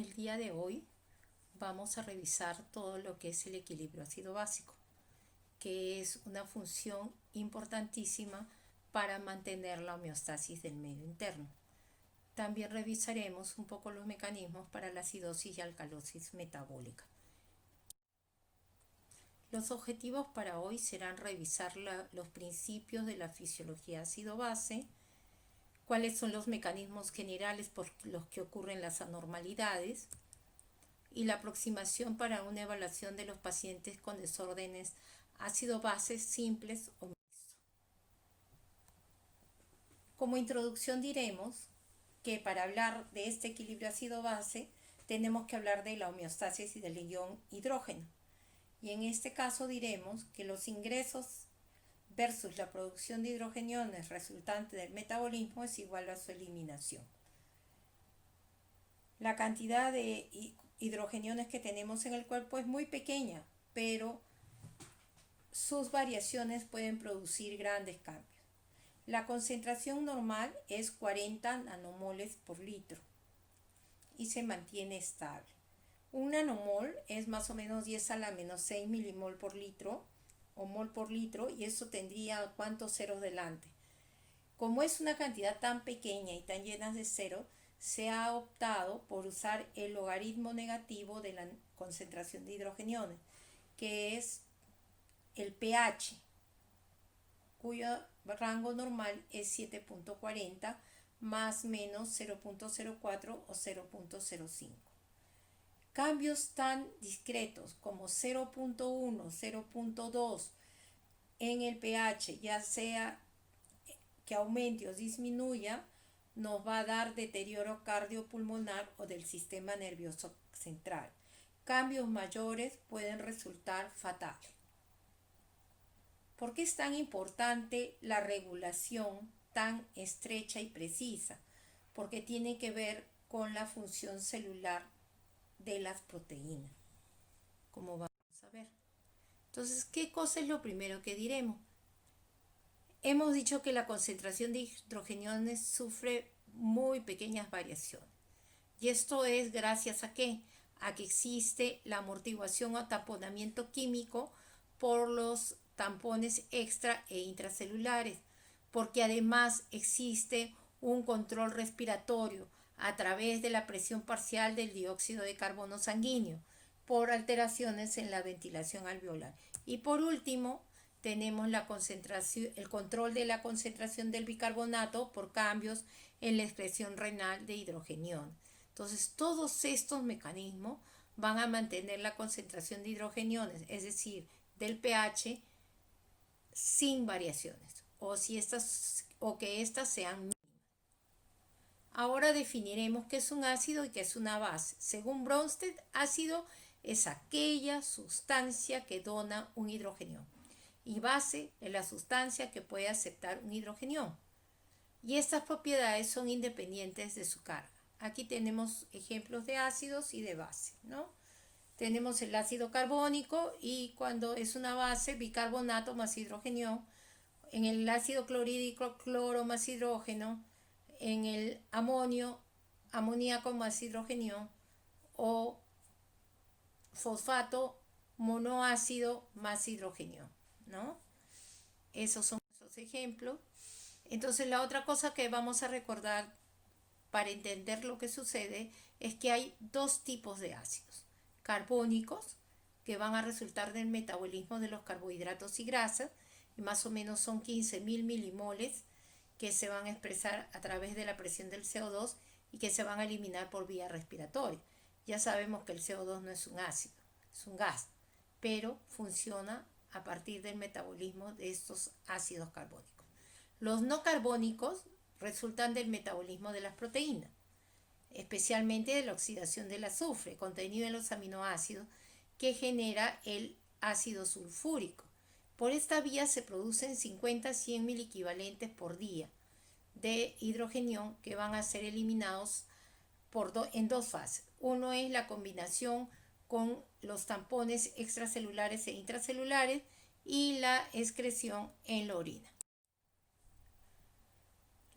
El día de hoy vamos a revisar todo lo que es el equilibrio ácido-básico, que es una función importantísima para mantener la homeostasis del medio interno. También revisaremos un poco los mecanismos para la acidosis y alcalosis metabólica. Los objetivos para hoy serán revisar los principios de la fisiología ácido-base, cuáles son los mecanismos generales por los que ocurren las anormalidades y la aproximación para una evaluación de los pacientes con desórdenes ácido-bases simples o mixtos. Como introducción diremos que para hablar de este equilibrio ácido-base tenemos que hablar de la homeostasis y del ion hidrógeno. Y en este caso diremos que los ingresos versus la producción de hidrogeniones resultante del metabolismo es igual a su eliminación. La cantidad de hidrogeniones que tenemos en el cuerpo es muy pequeña, pero sus variaciones pueden producir grandes cambios. La concentración normal es 40 nanomoles por litro y se mantiene estable. Un nanomol es más o menos 10 a la menos 6 milimol por litro o mol por litro, y eso tendría cuántos ceros delante. Como es una cantidad tan pequeña y tan llena de ceros, se ha optado por usar el logaritmo negativo de la concentración de hidrogeniones, que es el pH, cuyo rango normal es 7.40 más menos 0.04 o 0.05. Cambios tan discretos como 0.1, 0.2 en el pH, ya sea que aumente o disminuya, nos va a dar deterioro cardiopulmonar o del sistema nervioso central. Cambios mayores pueden resultar fatales. ¿Por qué es tan importante la regulación tan estrecha y precisa? Porque tiene que ver con la función celular de las proteínas, como vamos a ver. Entonces, ¿qué cosa es lo primero que diremos? Hemos dicho que la concentración de hidrogeniones sufre muy pequeñas variaciones. ¿Y esto es gracias a qué? A que existe la amortiguación o taponamiento químico por los tampones extra e intracelulares, porque además existe un control respiratorio a través de la presión parcial del dióxido de carbono sanguíneo por alteraciones en la ventilación alveolar. Y por último, tenemos el control de la concentración del bicarbonato por cambios en la excreción renal de hidrogeniones. Entonces, todos estos mecanismos van a mantener la concentración de hidrogeniones, es decir, del pH, sin variaciones, o que estas sean mínimas. Ahora definiremos qué es un ácido y qué es una base. Según Bronsted, ácido es aquella sustancia que dona un hidrogenión, y base es la sustancia que puede aceptar un hidrogenión. Y estas propiedades son independientes de su carga. Aquí tenemos ejemplos de ácidos y de base, ¿no? Tenemos el ácido carbónico, y cuando es una base, bicarbonato más hidrogenión. En el ácido clorhídrico, cloro más hidrógeno. En el amonio, amoníaco más hidrogenión. O fosfato monoácido más hidrogenión, ¿no? Esos son esos ejemplos. Entonces, la otra cosa que vamos a recordar para entender lo que sucede es que hay dos tipos de ácidos: carbónicos, que van a resultar del metabolismo de los carbohidratos y grasas, y más o menos son 15.000 milimoles que se van a expresar a través de la presión del CO2 y que se van a eliminar por vía respiratoria. Ya sabemos que el CO2 no es un ácido, es un gas, pero funciona a partir del metabolismo de estos ácidos carbónicos. Los no carbónicos resultan del metabolismo de las proteínas, especialmente de la oxidación del azufre contenido en los aminoácidos, que genera el ácido sulfúrico. Por esta vía se producen 50 a 100 mil equivalentes por día de hidrogenión, que van a ser eliminados en dos fases. Uno es la combinación con los tampones extracelulares e intracelulares y la excreción en la orina.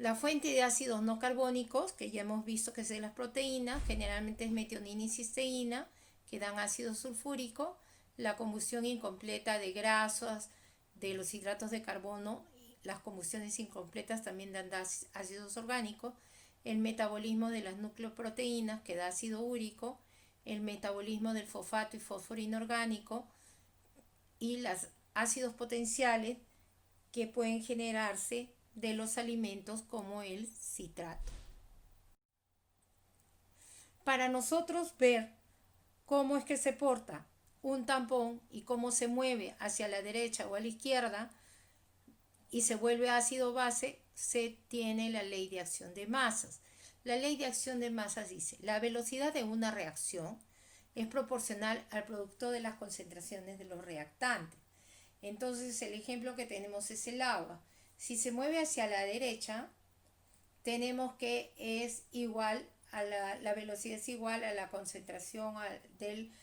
La fuente de ácidos no carbónicos, que ya hemos visto que es de las proteínas, generalmente es metionina y cisteína, que dan ácido sulfúrico. La combustión incompleta de grasas, de los hidratos de carbono, las combustiones incompletas también dan ácidos orgánicos. El metabolismo de las nucleoproteínas, que da ácido úrico. El metabolismo del fosfato y fósforo inorgánico. Y los ácidos potenciales que pueden generarse de los alimentos como el citrato. Para nosotros ver cómo es que se porta un tampón y cómo se mueve hacia la derecha o a la izquierda y se vuelve ácido base, se tiene la ley de acción de masas. La ley de acción de masas dice: la velocidad de una reacción es proporcional al producto de las concentraciones de los reactantes. Entonces el ejemplo que tenemos es el agua. Si se mueve hacia la derecha, tenemos que es igual a la velocidad es igual a la concentración del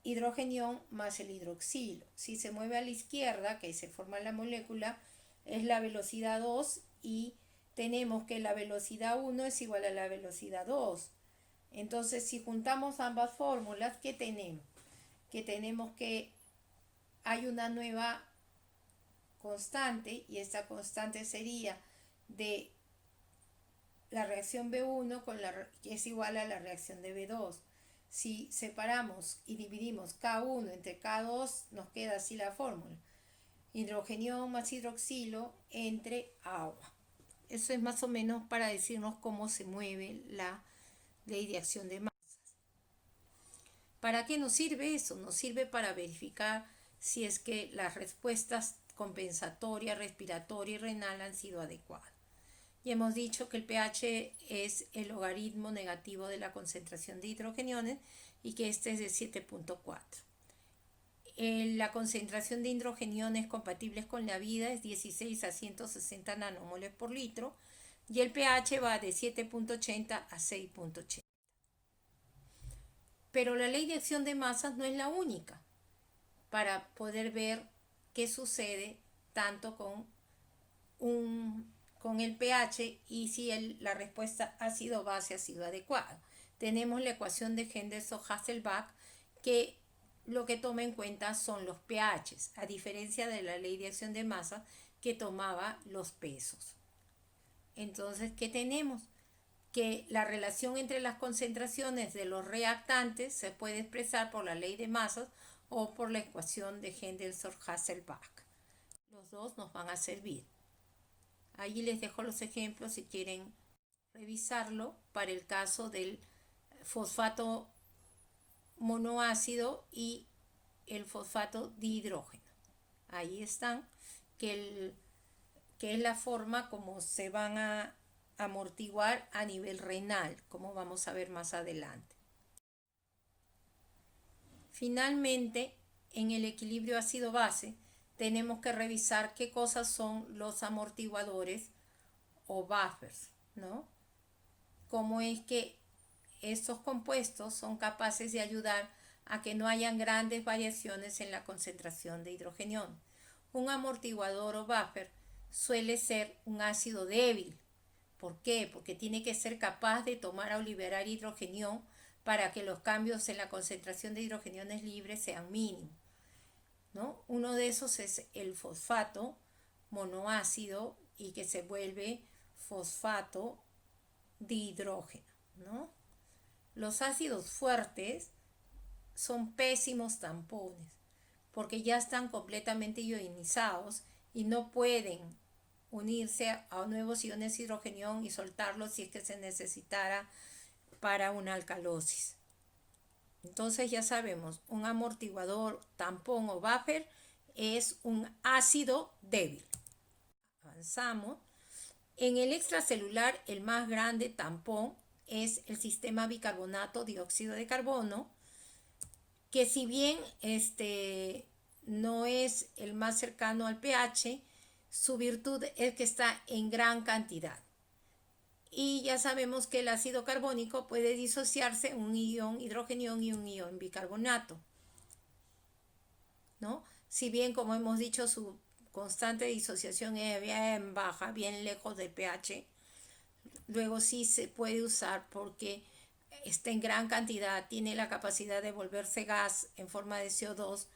hidrogenión más el hidroxilo. Si se mueve a la izquierda, que se forma la molécula, es la velocidad 2 y tenemos que la velocidad 1 es igual a la velocidad 2. Entonces, si juntamos ambas fórmulas, ¿qué tenemos? Que tenemos que hay una nueva constante y esta constante sería de la reacción B1 que es igual a la reacción de B2. Si separamos y dividimos K1 entre K2, nos queda así la fórmula: hidrogenión más hidroxilo entre agua. Eso es más o menos para decirnos cómo se mueve la ley de acción de masas. ¿Para qué nos sirve eso? Nos sirve para verificar si es que las respuestas compensatoria, respiratoria y renal han sido adecuadas. Y hemos dicho que el pH es el logaritmo negativo de la concentración de hidrogeniones y que este es de 7.4. La concentración de hidrogeniones compatibles con la vida es 16 a 160 nanomoles por litro y el pH va de 7.80 a 6.80. Pero la ley de acción de masas no es la única para poder ver qué sucede tanto con el pH y si la respuesta ácido-base ha sido adecuada. Tenemos la ecuación de Henderson-Hasselbalch, que lo que toma en cuenta son los pHs, a diferencia de la ley de acción de masa que tomaba los pesos. Entonces, ¿qué tenemos? Que la relación entre las concentraciones de los reactantes se puede expresar por la ley de masas o por la ecuación de Henderson-Hasselbalch. Los dos nos van a servir. Allí les dejo los ejemplos si quieren revisarlo para el caso del fosfato monoácido y el fosfato dihidrógeno. Ahí están, que es la forma como se van a amortiguar a nivel renal, como vamos a ver más adelante. Finalmente, en el equilibrio ácido-base, tenemos que revisar qué cosas son los amortiguadores o buffers, ¿no? Cómo es que estos compuestos son capaces de ayudar a que no hayan grandes variaciones en la concentración de hidrogenión. Un amortiguador o buffer suele ser un ácido débil. ¿Por qué? Porque tiene que ser capaz de tomar o liberar hidrogenión para que los cambios en la concentración de hidrogeniones libres sean mínimos, ¿no? Uno de esos es el fosfato monoácido y que se vuelve fosfato dihidrógeno, ¿no? Los ácidos fuertes son pésimos tampones porque ya están completamente ionizados y no pueden unirse a nuevos iones de hidrogenión y soltarlos si es que se necesitara para una alcalosis. Entonces ya sabemos, un amortiguador, tampón o buffer es un ácido débil. Avanzamos. En el extracelular, el más grande tampón es el sistema bicarbonato dióxido de carbono, que si bien no es el más cercano al pH, su virtud es que está en gran cantidad. Y ya sabemos que el ácido carbónico puede disociarse un ion hidrogenión y un ion bicarbonato, ¿no? Si bien, como hemos dicho, su constante de disociación es bien baja, bien lejos del pH, luego sí se puede usar porque está en gran cantidad, tiene la capacidad de volverse gas en forma de CO2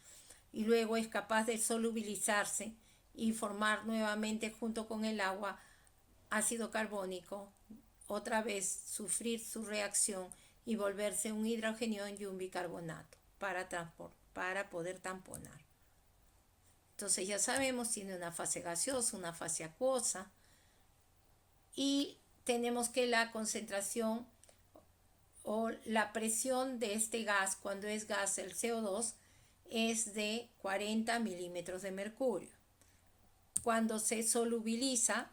y luego es capaz de solubilizarse y formar nuevamente junto con el agua ácido carbónico, otra vez sufrir su reacción y volverse un hidrogenión y un bicarbonato para poder tamponar. Entonces ya sabemos, tiene una fase gaseosa, una fase acuosa y tenemos que la concentración o la presión de este gas, cuando es gas el CO2, es de 40 milímetros de mercurio. Cuando se solubiliza,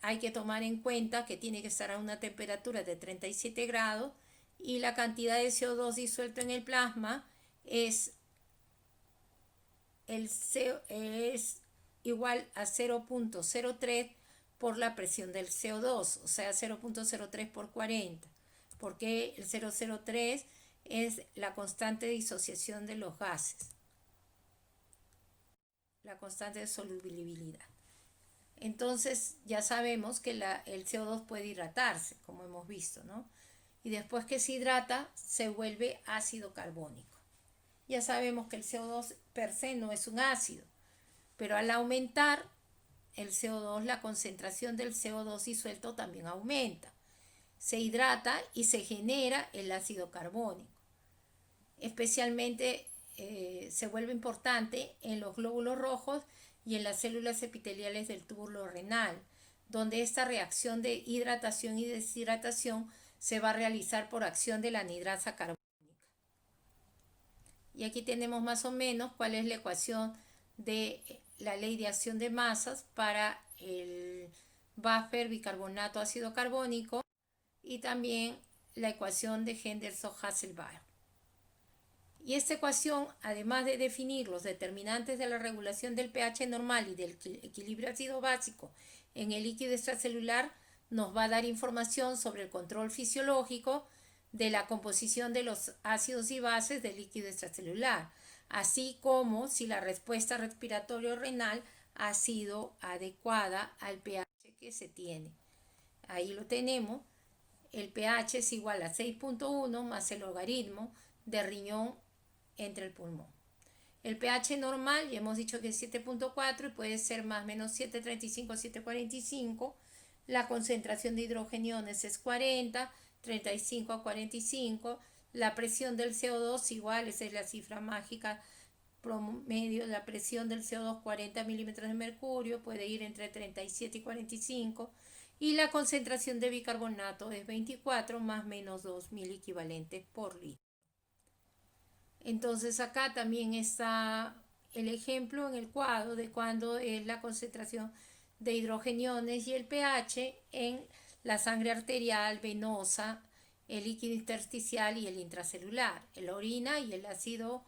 hay que tomar en cuenta que tiene que estar a una temperatura de 37 grados y la cantidad de CO2 disuelto en el plasma es igual a 0.03 por la presión del CO2, o sea 0.03 por 40, porque el 0.03 es la constante de disociación de los gases, la constante de solubilidad. Entonces ya sabemos que el CO2 puede hidratarse, como hemos visto, ¿no? Y después que se hidrata, se vuelve ácido carbónico. Ya sabemos que el CO2 per se no es un ácido, pero al aumentar el CO2, la concentración del CO2 disuelto también aumenta. Se hidrata y se genera el ácido carbónico. Especialmente se vuelve importante en los glóbulos rojos y en las células epiteliales del túbulo renal, donde esta reacción de hidratación y deshidratación se va a realizar por acción de la anhidrasa carbónica. Y aquí tenemos más o menos cuál es la ecuación de la ley de acción de masas para el buffer bicarbonato ácido carbónico y también la ecuación de Henderson-Hasselbalch. Y esta ecuación, además de definir los determinantes de la regulación del pH normal y del equilibrio ácido básico en el líquido extracelular, nos va a dar información sobre el control fisiológico de la composición de los ácidos y bases del líquido extracelular, así como si la respuesta respiratoria renal ha sido adecuada al pH que se tiene. Ahí lo tenemos. El pH es igual a 6.1 más el logaritmo de riñón entre el pulmón. El pH normal, ya hemos dicho que es 7.4 y puede ser más o menos 7.35, 7.45. La concentración de hidrogeniones es 40, 35 a 45. La presión del CO2 igual, esa es la cifra mágica promedio. La presión del CO2 40 milímetros de mercurio, puede ir entre 37 y 45. Y la concentración de bicarbonato es 24 más menos 2.000 equivalentes por litro. Entonces acá también está el ejemplo en el cuadro de cuando es la concentración de hidrogeniones y el pH en la sangre arterial, venosa, el líquido intersticial y el intracelular, la orina y el ácido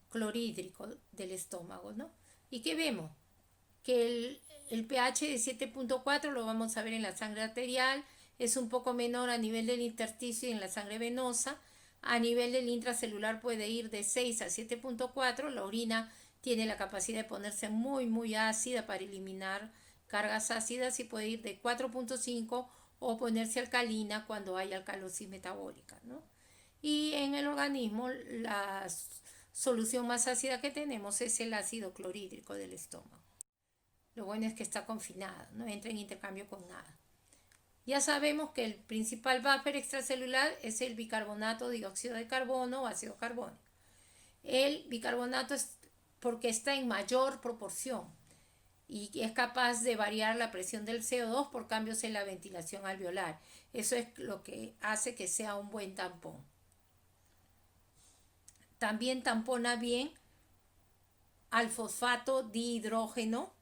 clorhídrico del estómago, ¿no? ¿Y qué vemos? Que el pH de 7.4 lo vamos a ver en la sangre arterial, es un poco menor a nivel del intersticio y en la sangre venosa. A nivel del intracelular puede ir de 6 a 7.4. La orina tiene la capacidad de ponerse muy ácida para eliminar cargas ácidas y puede ir de 4.5 o ponerse alcalina cuando hay alcalosis metabólica, ¿no? Y en el organismo la solución más ácida que tenemos es el ácido clorhídrico del estómago. Lo bueno es que está confinada, no entra en intercambio con nada. Ya sabemos que el principal buffer extracelular es el bicarbonato, dióxido de carbono o ácido carbónico. El bicarbonato es porque está en mayor proporción y es capaz de variar la presión del CO2 por cambios en la ventilación alveolar. Eso es lo que hace que sea un buen tampón. También tampona bien al fosfato dihidrógeno,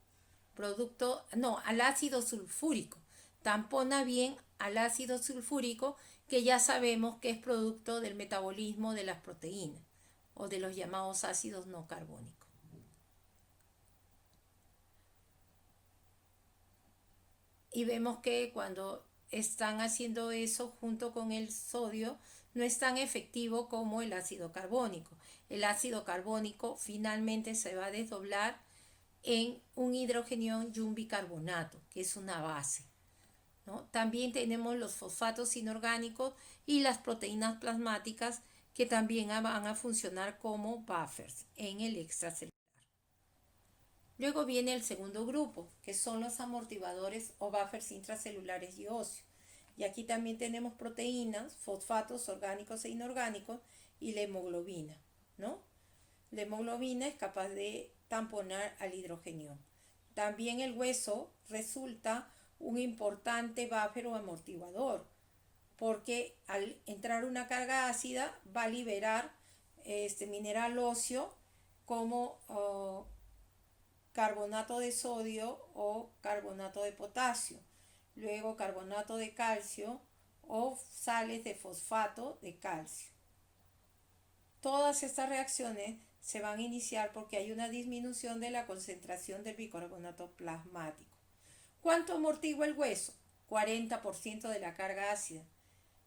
al ácido sulfúrico. Tampona bien al ácido sulfúrico, que ya sabemos que es producto del metabolismo de las proteínas o de los llamados ácidos no carbónicos. Y vemos que cuando están haciendo eso junto con el sodio, no es tan efectivo como el ácido carbónico. El ácido carbónico finalmente se va a desdoblar en un hidrogenión y un bicarbonato, que es una base. ¿no? También tenemos los fosfatos inorgánicos y las proteínas plasmáticas que también van a funcionar como buffers en el extracelular. Luego viene el segundo grupo, que son los amortiguadores o buffers intracelulares y óseos. Y aquí también tenemos proteínas, fosfatos orgánicos e inorgánicos y la hemoglobina, ¿no? La hemoglobina es capaz de tamponar al hidrógeno. También el hueso resulta un importante buffer o amortiguador, porque al entrar una carga ácida va a liberar este mineral óseo como carbonato de sodio o carbonato de potasio, luego carbonato de calcio o sales de fosfato de calcio. Todas estas reacciones se van a iniciar porque hay una disminución de la concentración del bicarbonato plasmático. ¿Cuánto amortigua el hueso? 40% de la carga ácida.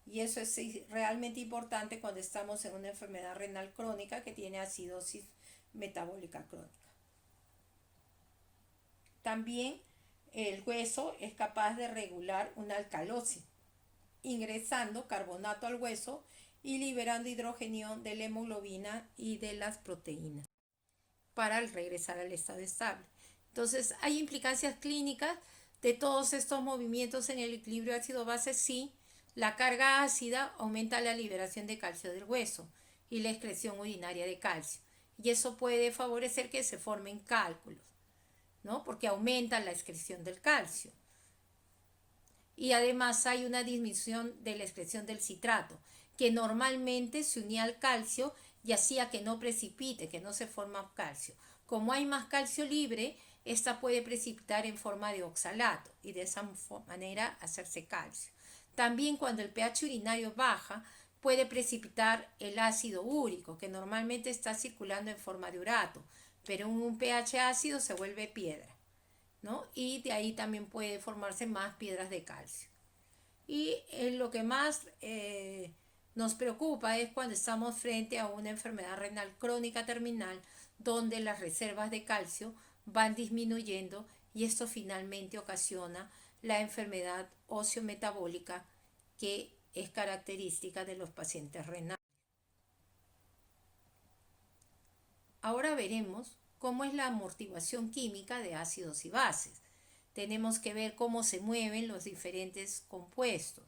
Y eso es realmente importante cuando estamos en una enfermedad renal crónica que tiene acidosis metabólica crónica. También el hueso es capaz de regular una alcalosis, ingresando carbonato al hueso y liberando hidrógeno de la hemoglobina y de las proteínas para regresar al estado estable. Entonces, ¿hay implicancias clínicas de todos estos movimientos en el equilibrio ácido-base? Sí, la carga ácida aumenta la liberación de calcio del hueso y la excreción urinaria de calcio. Y eso puede favorecer que se formen cálculos, ¿no? Porque aumenta la excreción del calcio. Y además hay una disminución de la excreción del citrato, que normalmente se unía al calcio y hacía que no precipite, que no se forma calcio. Como hay más calcio libre, esta puede precipitar en forma de oxalato y de esa manera hacerse calcio. También cuando el pH urinario baja, puede precipitar el ácido úrico, que normalmente está circulando en forma de urato, pero en un pH ácido se vuelve piedra, ¿no? Y de ahí también puede formarse más piedras de calcio. Y lo que más nos preocupa es cuando estamos frente a una enfermedad renal crónica terminal donde las reservas de calcio van disminuyendo y esto finalmente ocasiona la enfermedad óseo-metabólica que es característica de los pacientes renales. Ahora veremos cómo es la amortiguación química de ácidos y bases. Tenemos que ver cómo se mueven los diferentes compuestos.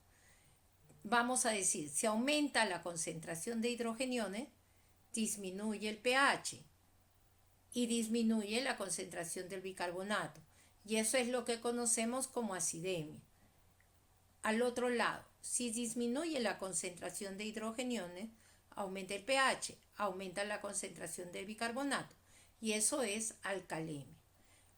Vamos a decir, si aumenta la concentración de hidrogeniones, disminuye el pH y disminuye la concentración del bicarbonato. Y eso es lo que conocemos como acidemia. Al otro lado, si disminuye la concentración de hidrogeniones, aumenta el pH, aumenta la concentración de bicarbonato. Y eso es alcalemia.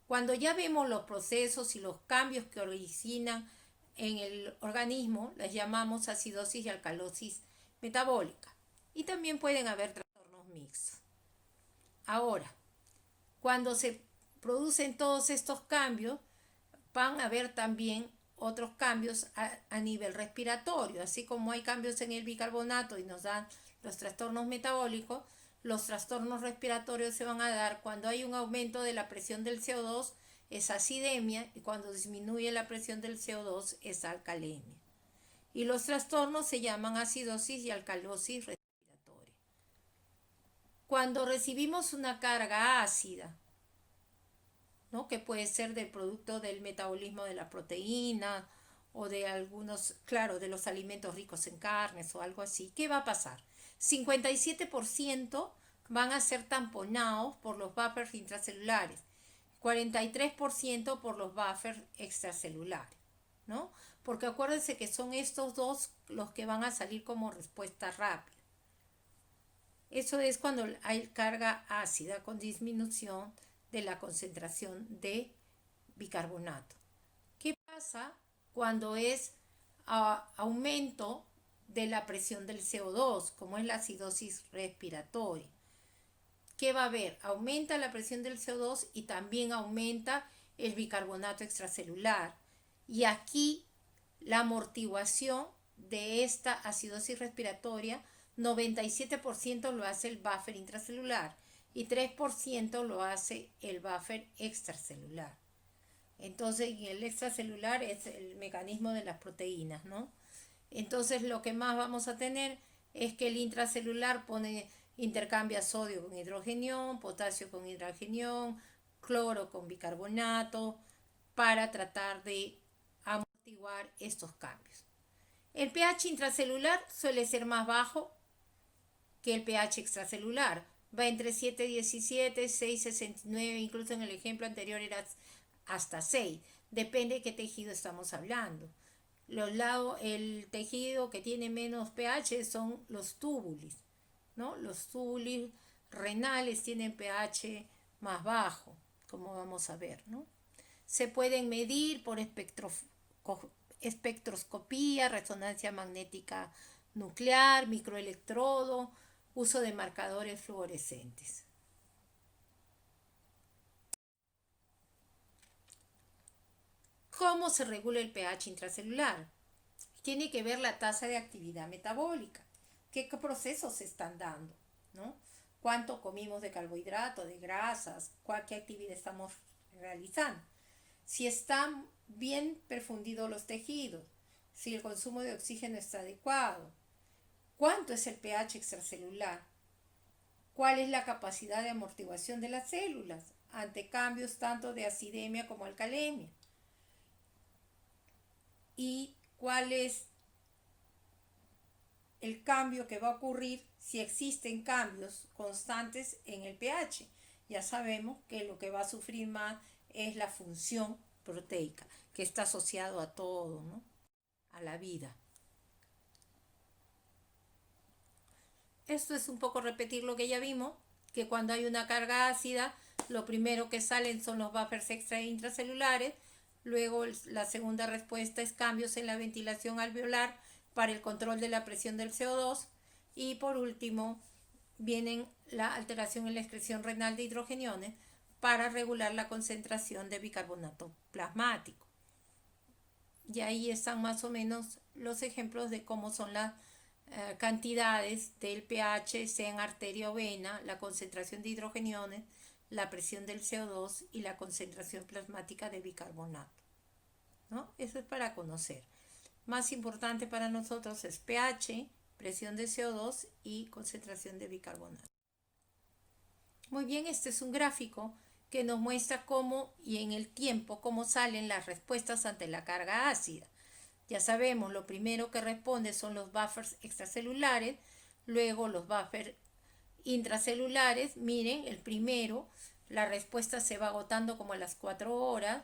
Cuando ya vemos los procesos y los cambios que originan en el organismo, las llamamos acidosis y alcalosis metabólica. Y también pueden haber trastornos mixtos. Ahora, cuando se producen todos estos cambios, van a haber también otros cambios a nivel respiratorio. Así como hay cambios en el bicarbonato y nos dan los trastornos metabólicos, los trastornos respiratorios se van a dar cuando hay un aumento de la presión del CO2, es acidemia, y cuando disminuye la presión del CO2 es alcalemia. Y los trastornos se llaman acidosis y alcalosis respiratoria. Cuando recibimos una carga ácida, ¿no? Que puede ser del producto del metabolismo de la proteína o de algunos, claro, de los alimentos ricos en carnes o algo así, ¿qué va a pasar? 57% van a ser tamponados por los buffers intracelulares, 43% por los buffers extracelulares, ¿no? Porque acuérdense que son estos dos los que van a salir como respuesta rápida. Eso es cuando hay carga ácida con disminución de la concentración de bicarbonato. ¿Qué pasa cuando es aumento de la presión del CO2, como es la acidosis respiratoria? ¿Qué va a haber? Aumenta la presión del CO2 y también aumenta el bicarbonato extracelular. Y aquí la amortiguación de esta acidosis respiratoria, 97% lo hace el buffer intracelular y 3% lo hace el buffer extracelular. Entonces, y el extracelular es el mecanismo de las proteínas, ¿no? Entonces, lo que más vamos a tener es que el intracelular intercambia sodio con hidrogenión, potasio con hidrogenión, cloro con bicarbonato, para tratar de amortiguar estos cambios. El pH intracelular suele ser más bajo que el pH extracelular. Va entre 7,17, 6,69, incluso en el ejemplo anterior era hasta 6. Depende de qué tejido estamos hablando. El tejido que tiene menos pH son los túbulos, ¿no? Los túbulos renales tienen pH más bajo, como vamos a ver, ¿no? Se pueden medir por espectroscopía, resonancia magnética nuclear, microelectrodo, uso de marcadores fluorescentes. ¿Cómo se regula el pH intracelular? Tiene que ver la tasa de actividad metabólica. ¿Qué procesos se están dando? ¿No? ¿Cuánto comimos de carbohidratos, de grasas? ¿Qué actividad estamos realizando? Si están bien perfundidos los tejidos, si el consumo de oxígeno está adecuado, cuánto es el pH extracelular, cuál es la capacidad de amortiguación de las células ante cambios tanto de acidemia como alcalemia, y cuál es el cambio que va a ocurrir si existen cambios constantes en el pH. Ya sabemos que lo que va a sufrir más es la función proteica, que está asociado a todo, ¿no? A la vida. Esto es un poco repetir lo que ya vimos, que cuando hay una carga ácida, lo primero que salen son los buffers extra e intracelulares. Luego la segunda respuesta es cambios en la ventilación alveolar para el control de la presión del CO2. Y por último, vienen la alteración en la excreción renal de hidrogeniones para regular la concentración de bicarbonato plasmático. Y ahí están más o menos los ejemplos de cómo son las cantidades del pH, sea en arteria o vena, la concentración de hidrogeniones, la presión del CO2 y la concentración plasmática de bicarbonato, ¿no? Eso es para conocer. Más importante para nosotros es pH, presión de CO2 y concentración de bicarbonato. Muy bien, este es un gráfico que nos muestra cómo y en el tiempo cómo salen las respuestas ante la carga ácida. Ya sabemos, lo primero que responde son los buffers extracelulares, luego los buffers intracelulares. Miren, el primero, la respuesta se va agotando como a las 4 horas,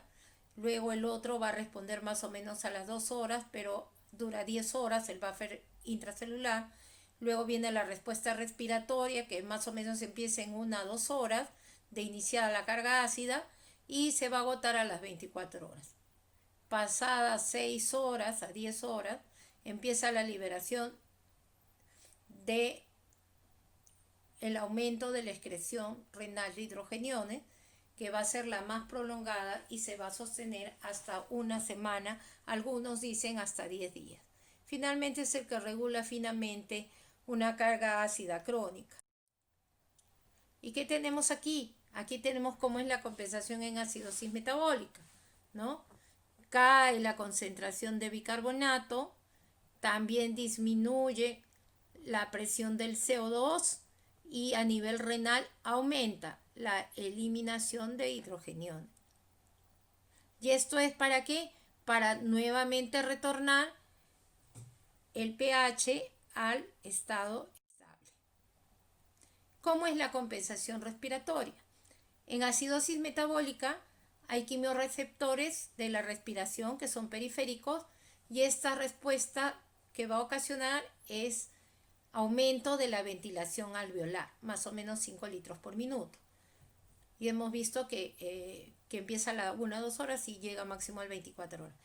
luego el otro va a responder más o menos a las 2 horas, pero dura 10 horas el buffer intracelular. Luego viene la respuesta respiratoria, que más o menos empieza en 1 a 2 horas de iniciar la carga ácida y se va a agotar a las 24 horas. Pasadas 6 horas a 10 horas, empieza la liberación de el aumento de la excreción renal de hidrogeniones, que va a ser la más prolongada y se va a sostener hasta una semana, algunos dicen hasta 10 días. Finalmente es el que regula finamente una carga ácida crónica. ¿Y qué tenemos aquí? Aquí tenemos cómo es la compensación en acidosis metabólica, ¿no? Cae la concentración de bicarbonato, también disminuye la presión del CO2 y a nivel renal aumenta la eliminación de hidrogeniones. ¿Y esto es para qué? Para nuevamente retornar el pH al estado estable. ¿Cómo es la compensación respiratoria? En acidosis metabólica hay quimiorreceptores de la respiración que son periféricos y esta respuesta que va a ocasionar es aumento de la ventilación alveolar, más o menos 5 litros por minuto. Y hemos visto que empieza a las 1 a 2 horas y llega máximo a 24 horas.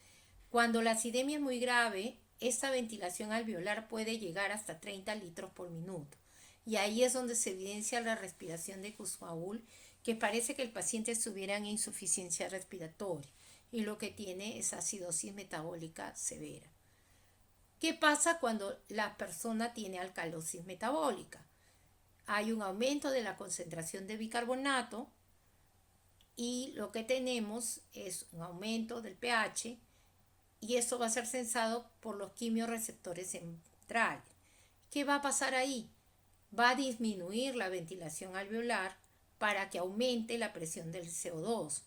Cuando la acidemia es muy grave, esta ventilación alveolar puede llegar hasta 30 litros por minuto. Y ahí es donde se evidencia la respiración de Kussmaul, que parece que el paciente estuviera en insuficiencia respiratoria y lo que tiene es acidosis metabólica severa. ¿Qué pasa cuando la persona tiene alcalosis metabólica? Hay un aumento de la concentración de bicarbonato y lo que tenemos es un aumento del pH y esto va a ser sensado por los quimiorreceptores centrales. ¿Qué va a pasar ahí? Va a disminuir la ventilación alveolar para que aumente la presión del CO2,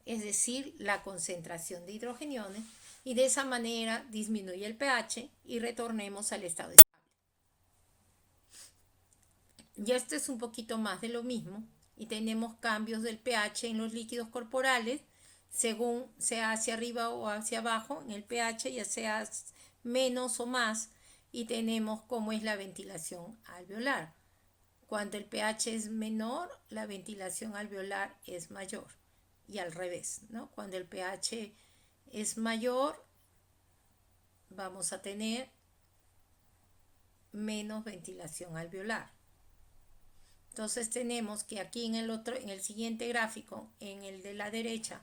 es decir, la concentración de hidrogeniones, y de esa manera disminuye el pH y retornemos al estado estable. Y esto es un poquito más de lo mismo y tenemos cambios del pH en los líquidos corporales según sea hacia arriba o hacia abajo en el pH, ya sea menos o más, y tenemos cómo es la ventilación alveolar. Cuando el pH es menor, la ventilación alveolar es mayor y al revés, ¿no? Cuando el pH es mayor, vamos a tener menos ventilación alveolar. Entonces tenemos que aquí en el siguiente gráfico, en el de la derecha,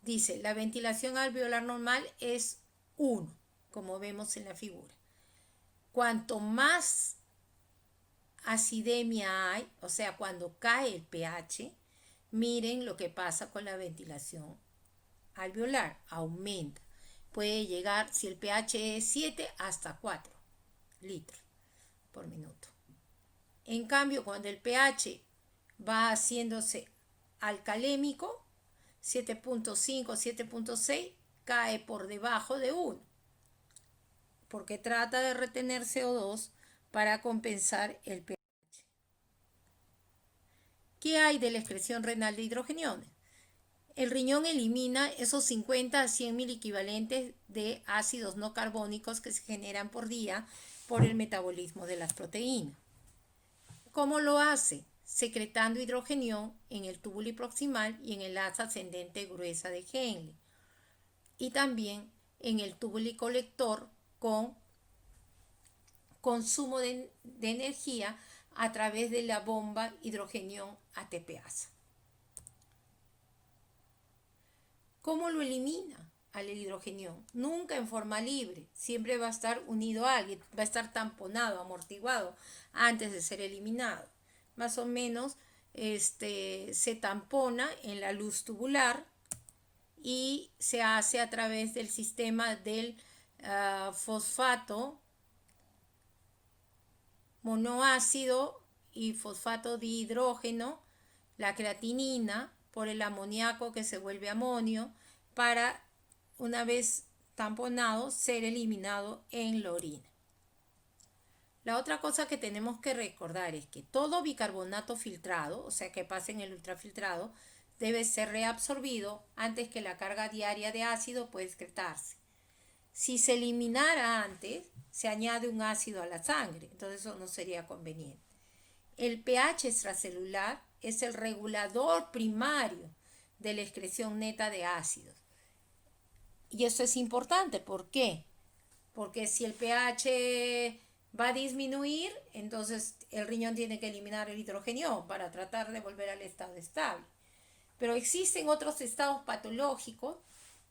dice la ventilación alveolar normal es 1, como vemos en la figura. Cuanto más acidemia hay, o sea, cuando cae el pH, miren lo que pasa con la ventilación alveolar, aumenta. Puede llegar, si el pH es 7, hasta 4 litros por minuto. En cambio, cuando el pH va haciéndose alcalémico, 7.5, 7.6, cae por debajo de 1, porque trata de retener CO2 para compensar el pH. ¿Qué hay de la excreción renal de hidrogeniones? El riñón elimina esos 50 a 100 mil equivalentes de ácidos no carbónicos que se generan por día por el metabolismo de las proteínas. ¿Cómo lo hace? Secretando hidrogenión en el túbulo proximal y en el asa ascendente gruesa de Henle. Y también en el túbulo colector con consumo de energía a través de la bomba hidrogenión ATPasa. ¿Cómo lo elimina al hidrogenión? Nunca en forma libre, siempre va a estar unido a alguien, va a estar tamponado, amortiguado antes de ser eliminado. Más o menos se tampona en la luz tubular y se hace a través del sistema del fosfato monoácido y fosfato dihidrógeno, la creatinina, por el amoníaco que se vuelve amonio, para, una vez tamponado, ser eliminado en la orina. La otra cosa que tenemos que recordar es que todo bicarbonato filtrado, o sea que pase en el ultrafiltrado, debe ser reabsorbido antes que la carga diaria de ácido pueda excretarse. Si se eliminara antes, se añade un ácido a la sangre, entonces eso no sería conveniente. El pH extracelular es el regulador primario de la excreción neta de ácidos. Y eso es importante, ¿por qué? Porque si el pH va a disminuir, entonces el riñón tiene que eliminar el hidrogenión para tratar de volver al estado estable. Pero existen otros estados patológicos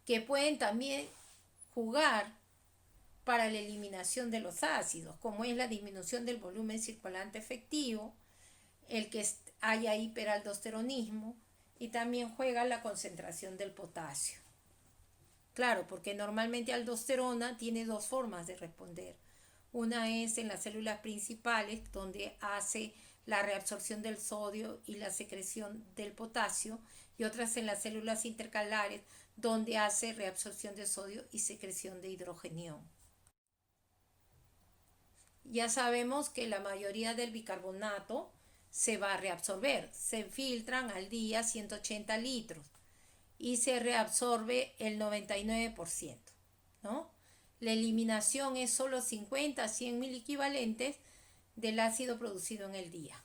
que pueden también jugar para la eliminación de los ácidos, como es la disminución del volumen circulante efectivo, el que haya hiperaldosteronismo, y también juega la concentración del potasio. Claro, porque normalmente aldosterona tiene dos formas de responder. Una es en las células principales, donde hace la reabsorción del sodio y la secreción del potasio, y otras en las células intercalares, donde hace reabsorción de sodio y secreción de hidrogenión. Ya sabemos que la mayoría del bicarbonato se va a reabsorber. Se filtran al día 180 litros y se reabsorbe el 99%, ¿no? La eliminación es solo 50 a 100 mil equivalentes del ácido producido en el día.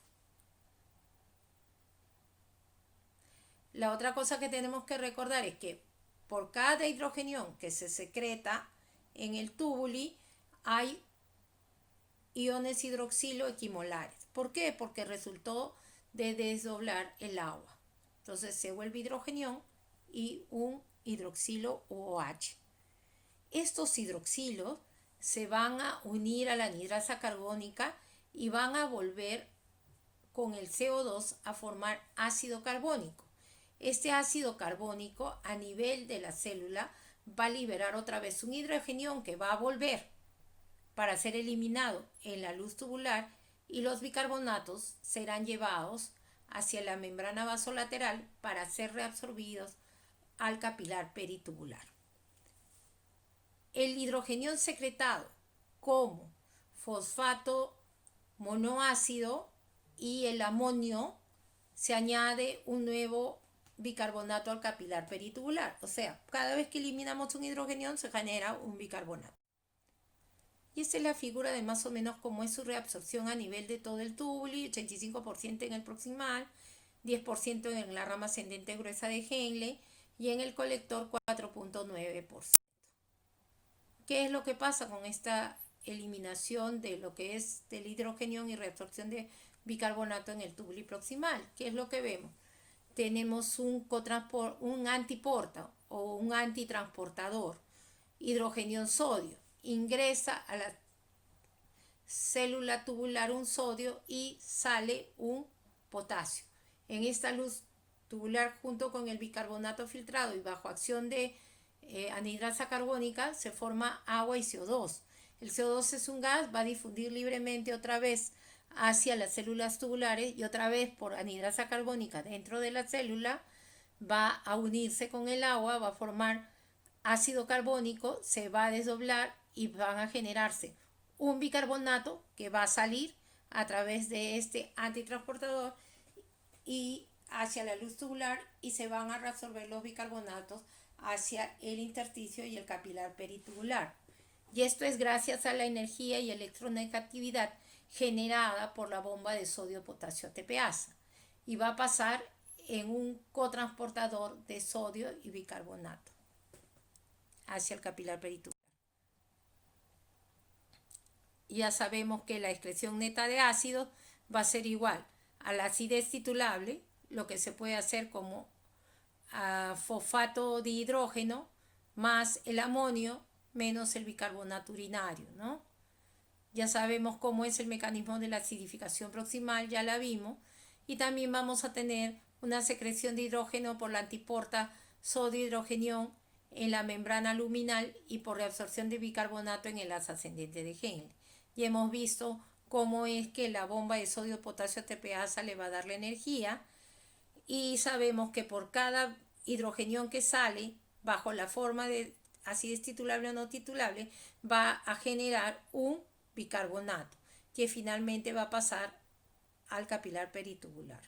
La otra cosa que tenemos que recordar es que por cada hidrogenión que se secreta en el túbuli hay iones hidroxilo equimolares. ¿Por qué? Porque resultó de desdoblar el agua. Entonces se vuelve hidrogenión y un hidroxilo OH. Estos hidroxilos se van a unir a la anhidrasa carbónica y van a volver con el CO2 a formar ácido carbónico. este ácido carbónico a nivel de la célula va a liberar otra vez un hidrogenión que va a volver para ser eliminado en la luz tubular, y los bicarbonatos serán llevados hacia la membrana vasolateral para ser reabsorbidos al capilar peritubular. El hidrogenión secretado como fosfato monoácido y el amonio, se añade un nuevo bicarbonato al capilar peritubular. O sea, cada vez que eliminamos un hidrogenión se genera un bicarbonato. Y esta es la figura de más o menos cómo es su reabsorción a nivel de todo el tubuli: 85% en el proximal, 10% en la rama ascendente gruesa de Henle y en el colector 4.9%. ¿Qué es lo que pasa con esta eliminación de lo que es del hidrogenión y reabsorción de bicarbonato en el tubuli proximal? ¿Qué es lo que vemos? Tenemos un antiporta o un antitransportador, hidrogenión sodio. Ingresa a la célula tubular un sodio y sale un potasio. En esta luz tubular, junto con el bicarbonato filtrado y bajo acción de anhidrasa carbónica, se forma agua y CO2. El CO2 es un gas, va a difundir libremente otra vez hacia las células tubulares y otra vez por anhidrasa carbónica dentro de la célula va a unirse con el agua, va a formar ácido carbónico, se va a desdoblar y van a generarse un bicarbonato que va a salir a través de este antitransportador y hacia la luz tubular, y se van a reabsorber los bicarbonatos hacia el intersticio y el capilar peritubular. Y esto es gracias a la energía y electronegatividad generada por la bomba de sodio-potasio ATPasa, y va a pasar en un cotransportador de sodio y bicarbonato hacia el capilar peritubular. Ya sabemos que la excreción neta de ácidos va a ser igual a la acidez titulable, lo que se puede hacer como fosfato de hidrógeno más el amonio menos el bicarbonato urinario, ¿no? Ya sabemos cómo es el mecanismo de la acidificación proximal, ya la vimos, y también vamos a tener una secreción de hidrógeno por la antiporta sodio-hidrogenión en la membrana luminal y por reabsorción de bicarbonato en el haz ascendente de Henle. Y hemos visto cómo es que la bomba de sodio-potasio ATPasa le va a dar la energía, y sabemos que por cada hidrogenión que sale bajo la forma de acidez titulable o no titulable va a generar un bicarbonato que finalmente va a pasar al capilar peritubular.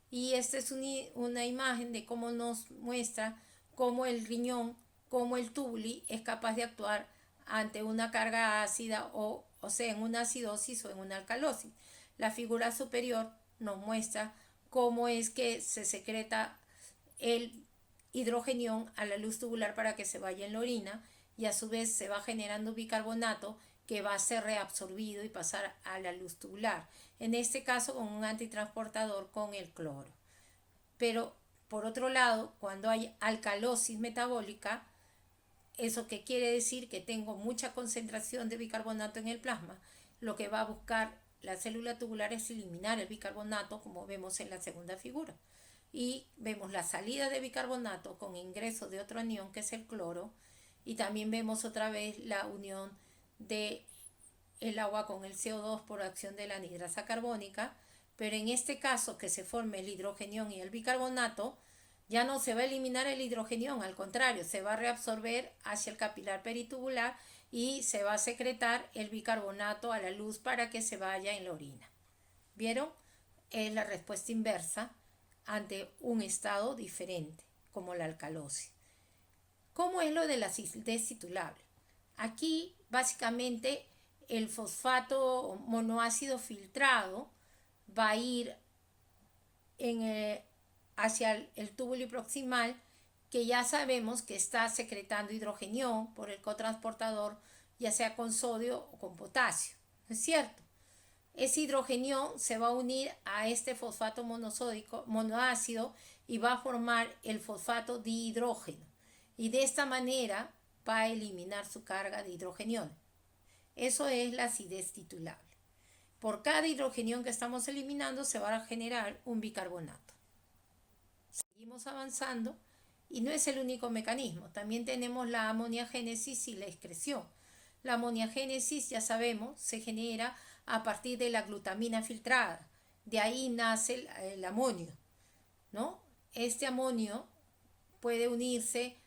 Y esta es una imagen de cómo nos muestra cómo el riñón, cómo el tubuli es capaz de actuar ante una carga ácida o sea, en una acidosis o en una alcalosis. La figura superior nos muestra cómo es que se secreta el hidrogenión a la luz tubular para que se vaya en la orina, y a su vez se va generando bicarbonato que va a ser reabsorbido y pasar a la luz tubular, en este caso con un antitransportador con el cloro. Pero por otro lado, cuando hay alcalosis metabólica, ¿eso qué quiere decir? Que tengo mucha concentración de bicarbonato en el plasma. Lo que va a buscar la célula tubular es eliminar el bicarbonato, como vemos en la segunda figura. Y vemos la salida de bicarbonato con ingreso de otro anión, que es el cloro, y también vemos otra vez la unión de el agua con el CO2 por acción de la anhidrasa carbónica. Pero en este caso, que se forme el hidrogenión y el bicarbonato, ya no se va a eliminar el hidrogenión, al contrario, se va a reabsorber hacia el capilar peritubular y se va a secretar el bicarbonato a la luz para que se vaya en la orina. ¿Vieron? Es la respuesta inversa ante un estado diferente, como la alcalosis. ¿Cómo es lo de la acidez titulable? Aquí, básicamente, el fosfato monoácido filtrado va a ir hacia el túbulo proximal, que ya sabemos que está secretando hidrogenión por el cotransportador, ya sea con sodio o con potasio, ¿no es cierto? Ese hidrogenión se va a unir a este fosfato monoácido y va a formar el fosfato dihidrógeno, y de esta manera va a eliminar su carga de hidrogenión. Eso es la acidez titulable. Por cada hidrogenión que estamos eliminando se va a generar un bicarbonato. Seguimos avanzando y no es el único mecanismo. También tenemos la amoniagénesis y la excreción. La amoniagénesis, ya sabemos, se genera a partir de la glutamina filtrada. De ahí nace el amonio, ¿no? Este amonio puede unirse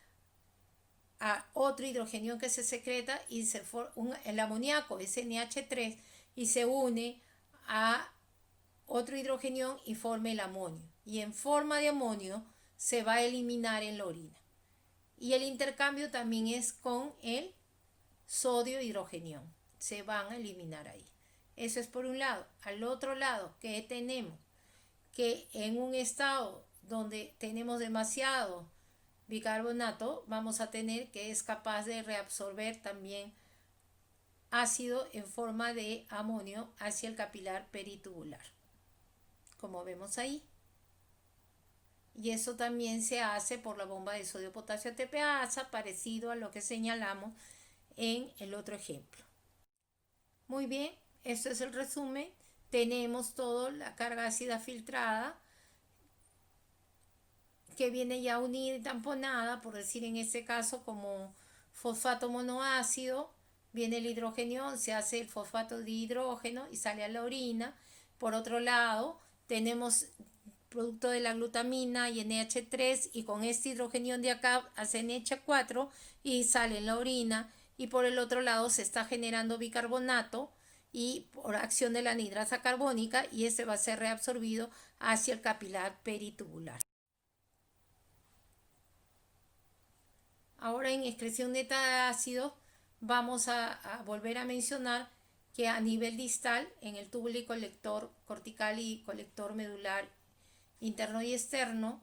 a otro hidrogenión que se secreta y el amoníaco es NH3 y se une a otro hidrogenión y forma el amonio. Y en forma de amonio se va a eliminar en la orina. Y el intercambio también es con el sodio hidrogenión. Se van a eliminar ahí. Eso es por un lado. Al otro lado, ¿qué tenemos? Que en un estado donde tenemos demasiado bicarbonato, vamos a tener que es capaz de reabsorber también ácido en forma de amonio hacia el capilar peritubular, como vemos ahí. Y eso también se hace por la bomba de sodio-potasio ATPasa, parecido a lo que señalamos en el otro ejemplo. Muy bien, esto es el resumen. Tenemos toda la carga ácida filtrada que viene ya unida y tamponada, por decir en este caso como fosfato monoácido. Viene el hidrogenión, se hace el fosfato de hidrógeno y sale a la orina. Por otro lado, tenemos producto de la glutamina y NH3 y con este hidrogenión de acá hace NH4 y sale en la orina. Y por el otro lado se está generando bicarbonato y por acción de la anhidrasa carbónica y este va a ser reabsorbido hacia el capilar peritubular. Ahora en excreción neta de ácidos vamos a volver a mencionar que a nivel distal en el túbulo y colector cortical y colector medular interno y externo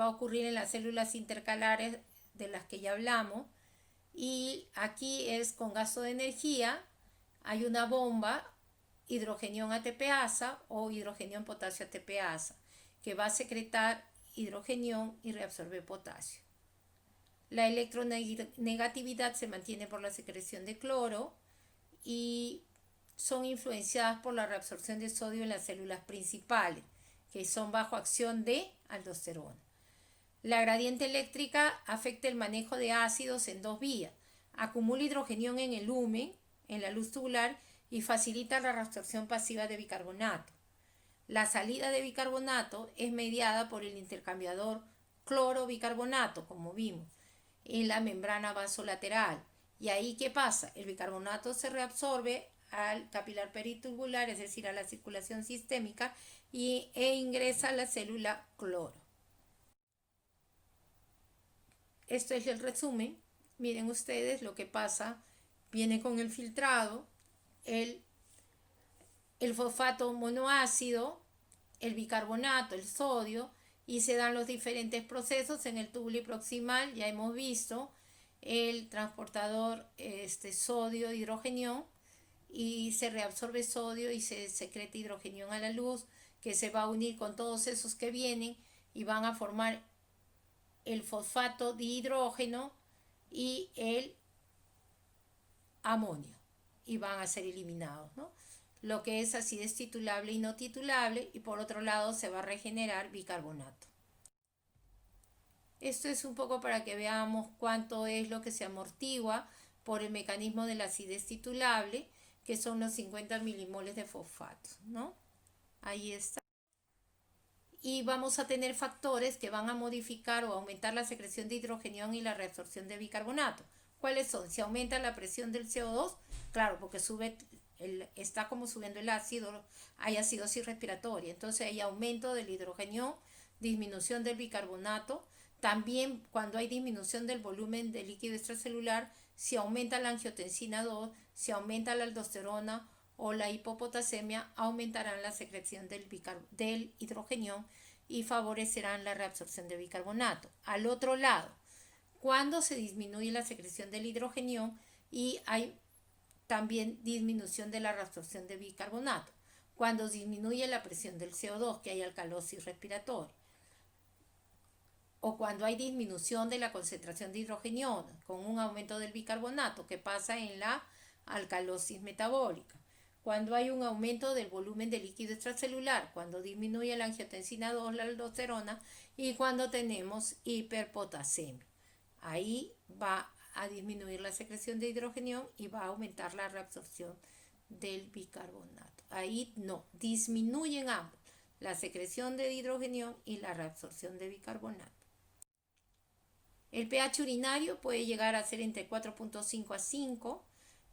va a ocurrir en las células intercalares de las que ya hablamos y aquí es con gasto de energía, hay una bomba hidrogenión ATPasa o hidrogenión potasio ATPasa que va a secretar hidrogenión y reabsorbe potasio. La electronegatividad se mantiene por la secreción de cloro y son influenciadas por la reabsorción de sodio en las células principales, que son bajo acción de aldosterona. La gradiente eléctrica afecta el manejo de ácidos en dos vías. Acumula hidrogenión en el lumen, en la luz tubular, y facilita la reabsorción pasiva de bicarbonato. La salida de bicarbonato es mediada por el intercambiador cloro-bicarbonato, como vimos, en la membrana vasolateral. Y ahí, ¿qué pasa? El bicarbonato se reabsorbe al capilar peritubular, es decir, a la circulación sistémica, e ingresa a la célula cloro. Esto es el resumen. Miren ustedes lo que pasa. Viene con el filtrado, el fosfato monoácido, el bicarbonato, el sodio, y se dan los diferentes procesos en el túbulo proximal. Ya hemos visto el transportador sodio hidrogenión y se reabsorbe sodio y se secreta hidrogenión a la luz que se va a unir con todos esos que vienen y van a formar el fosfato de hidrógeno y el amonio y van a ser eliminados, ¿no? Lo que es acidez titulable y no titulable, y por otro lado se va a regenerar bicarbonato. Esto es un poco para que veamos cuánto es lo que se amortigua por el mecanismo de la acidez titulable, que son los 50 milimoles de fosfato, ¿no? Ahí está. Y vamos a tener factores que van a modificar o aumentar la secreción de hidrogenión y la reabsorción de bicarbonato. ¿Cuáles son? Si aumenta la presión del CO2, claro, porque está como subiendo el ácido, hay acidosis respiratoria, entonces hay aumento del hidrogenión, disminución del bicarbonato. También cuando hay disminución del volumen de líquido extracelular, si aumenta la angiotensina 2, si aumenta la aldosterona o la hipopotasemia, aumentarán la secreción del hidrogenión y favorecerán la reabsorción de bicarbonato. Al otro lado, cuando se disminuye la secreción del hidrogenión y hay también disminución de la reabsorción de bicarbonato, cuando disminuye la presión del CO2, que hay alcalosis respiratoria, o cuando hay disminución de la concentración de hidrogenión con un aumento del bicarbonato que pasa en la alcalosis metabólica, cuando hay un aumento del volumen de líquido extracelular, cuando disminuye la angiotensina 2, la aldosterona, y cuando tenemos hiperpotasemia. Ahí va a disminuir la secreción de hidrogenión y va a aumentar la reabsorción del bicarbonato. Ahí no, disminuyen ambos, la secreción de hidrogenión y la reabsorción de bicarbonato. El pH urinario puede llegar a ser entre 4.5 a 5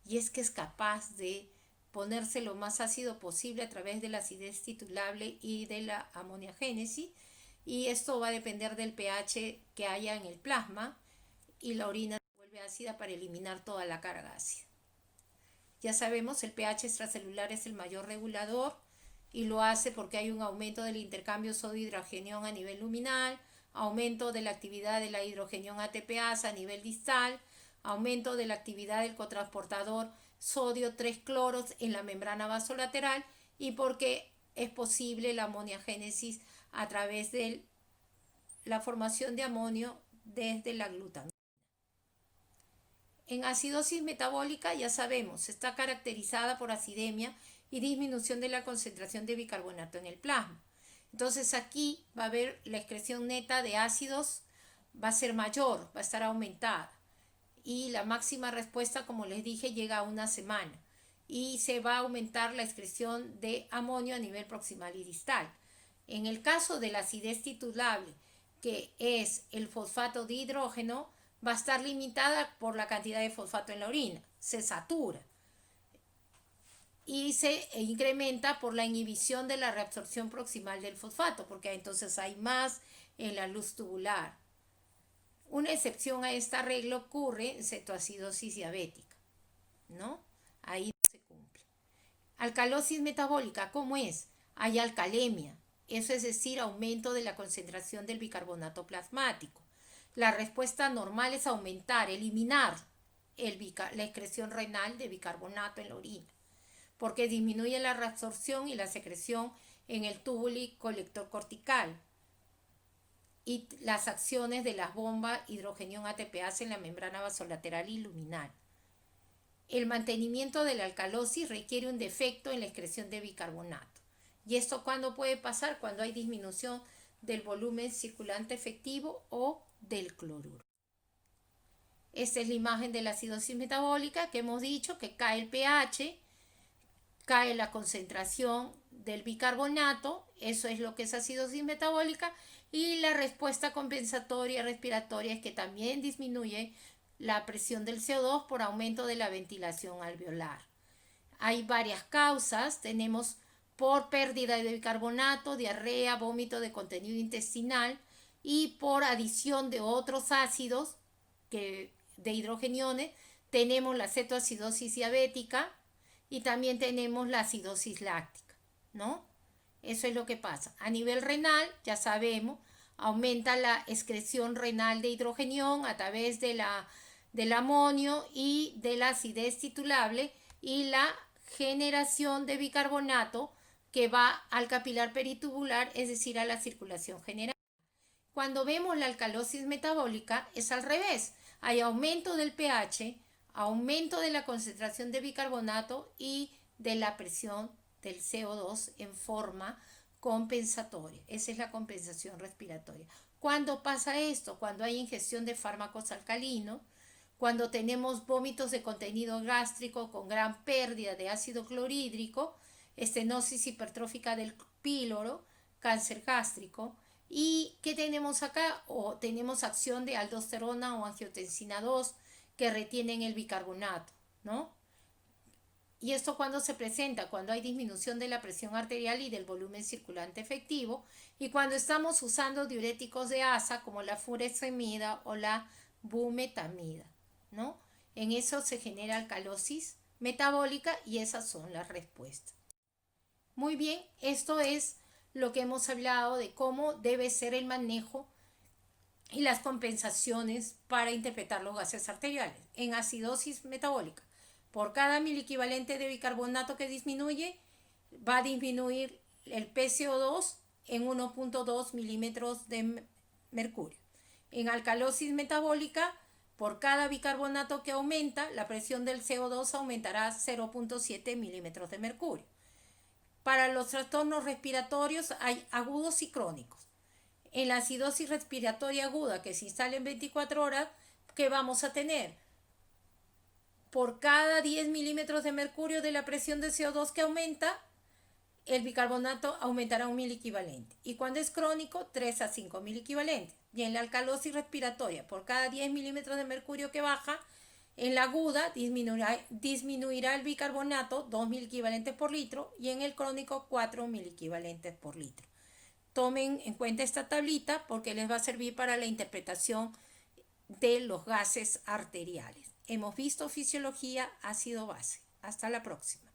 y es que es capaz de ponerse lo más ácido posible a través de la acidez titulable y de la amoniagénesis, y esto va a depender del pH que haya en el plasma, y la orina se vuelve ácida para eliminar toda la carga ácida. Ya sabemos, el pH extracelular es el mayor regulador y lo hace porque hay un aumento del intercambio sodio-hidrogenión a nivel luminal, aumento de la actividad de la hidrogenión ATPasa a nivel distal, aumento de la actividad del cotransportador sodio 3-cloros en la membrana vasolateral, y porque es posible la amoniagénesis a través de la formación de amonio desde la glutamina. En acidosis metabólica, ya sabemos, está caracterizada por acidemia y disminución de la concentración de bicarbonato en el plasma. Entonces aquí va a haber la excreción neta de ácidos, va a ser mayor, va a estar aumentada. Y la máxima respuesta, como les dije, llega a una semana. Y se va a aumentar la excreción de amonio a nivel proximal y distal. En el caso de la acidez titulable, que es el fosfato de hidrógeno, va a estar limitada por la cantidad de fosfato en la orina, se satura y se incrementa por la inhibición de la reabsorción proximal del fosfato, porque entonces hay más en la luz tubular. Una excepción a esta regla ocurre en cetoacidosis diabética, ¿no? Ahí no se cumple. Alcalosis metabólica, ¿cómo es? Hay alcalemia, eso es decir, aumento de la concentración del bicarbonato plasmático. La respuesta normal es aumentar, eliminar la excreción renal de bicarbonato en la orina, porque disminuye la reabsorción y la secreción en el túbulo colector cortical y las acciones de las bombas hidrogenión ATPase en la membrana vasolateral y luminal. El mantenimiento de la alcalosis requiere un defecto en la excreción de bicarbonato. ¿Y esto cuándo puede pasar? Cuando hay disminución del volumen circulante efectivo o del cloruro. Esta es la imagen de la acidosis metabólica, que hemos dicho que cae el pH, cae la concentración del bicarbonato, eso es lo que es acidosis metabólica, y la respuesta compensatoria respiratoria es que también disminuye la presión del CO2 por aumento de la ventilación alveolar. Hay varias causas, tenemos por pérdida de bicarbonato, diarrea, vómito de contenido intestinal, y por adición de otros ácidos de hidrogeniones tenemos la cetoacidosis diabética y también tenemos la acidosis láctica, ¿no? Eso es lo que pasa. A nivel renal, ya sabemos, aumenta la excreción renal de hidrogenión a través del amonio y de la acidez titulable y la generación de bicarbonato que va al capilar peritubular, es decir, a la circulación general. Cuando vemos la alcalosis metabólica es al revés. Hay aumento del pH, aumento de la concentración de bicarbonato y de la presión del CO2 en forma compensatoria. Esa es la compensación respiratoria. ¿Cuándo pasa esto? Cuando hay ingestión de fármacos alcalinos, cuando tenemos vómitos de contenido gástrico con gran pérdida de ácido clorhídrico, estenosis hipertrófica del píloro, cáncer gástrico. ¿Y qué tenemos acá? O tenemos acción de aldosterona o angiotensina 2 que retienen el bicarbonato, ¿no? ¿Y esto cuándo se presenta? Cuando hay disminución de la presión arterial y del volumen circulante efectivo, y cuando estamos usando diuréticos de asa como la furosemida o la bumetamida, ¿no? En eso se genera alcalosis metabólica y esas son las respuestas. Muy bien, esto es lo que hemos hablado de cómo debe ser el manejo y las compensaciones para interpretar los gases arteriales. En acidosis metabólica, por cada miliequivalente de bicarbonato que disminuye, va a disminuir el PCO2 en 1.2 milímetros de mercurio. En alcalosis metabólica, Por cada bicarbonato que aumenta, la presión del CO2 aumentará 0,7 milímetros de mercurio. Para los trastornos respiratorios hay agudos y crónicos. En la acidosis respiratoria aguda que se instala en 24 horas, ¿qué vamos a tener? Por cada 10 milímetros de mercurio de la presión de CO2 que aumenta, el bicarbonato aumentará 1.000 equivalentes. Y cuando es crónico, 3 a 5.000 equivalentes. Y en la alcalosis respiratoria, por cada 10 milímetros de mercurio que baja, en la aguda disminuirá el bicarbonato 2.000 equivalentes por litro y en el crónico 4.000 equivalentes por litro. Tomen en cuenta esta tablita porque les va a servir para la interpretación de los gases arteriales. Hemos visto fisiología ácido-base. Hasta la próxima.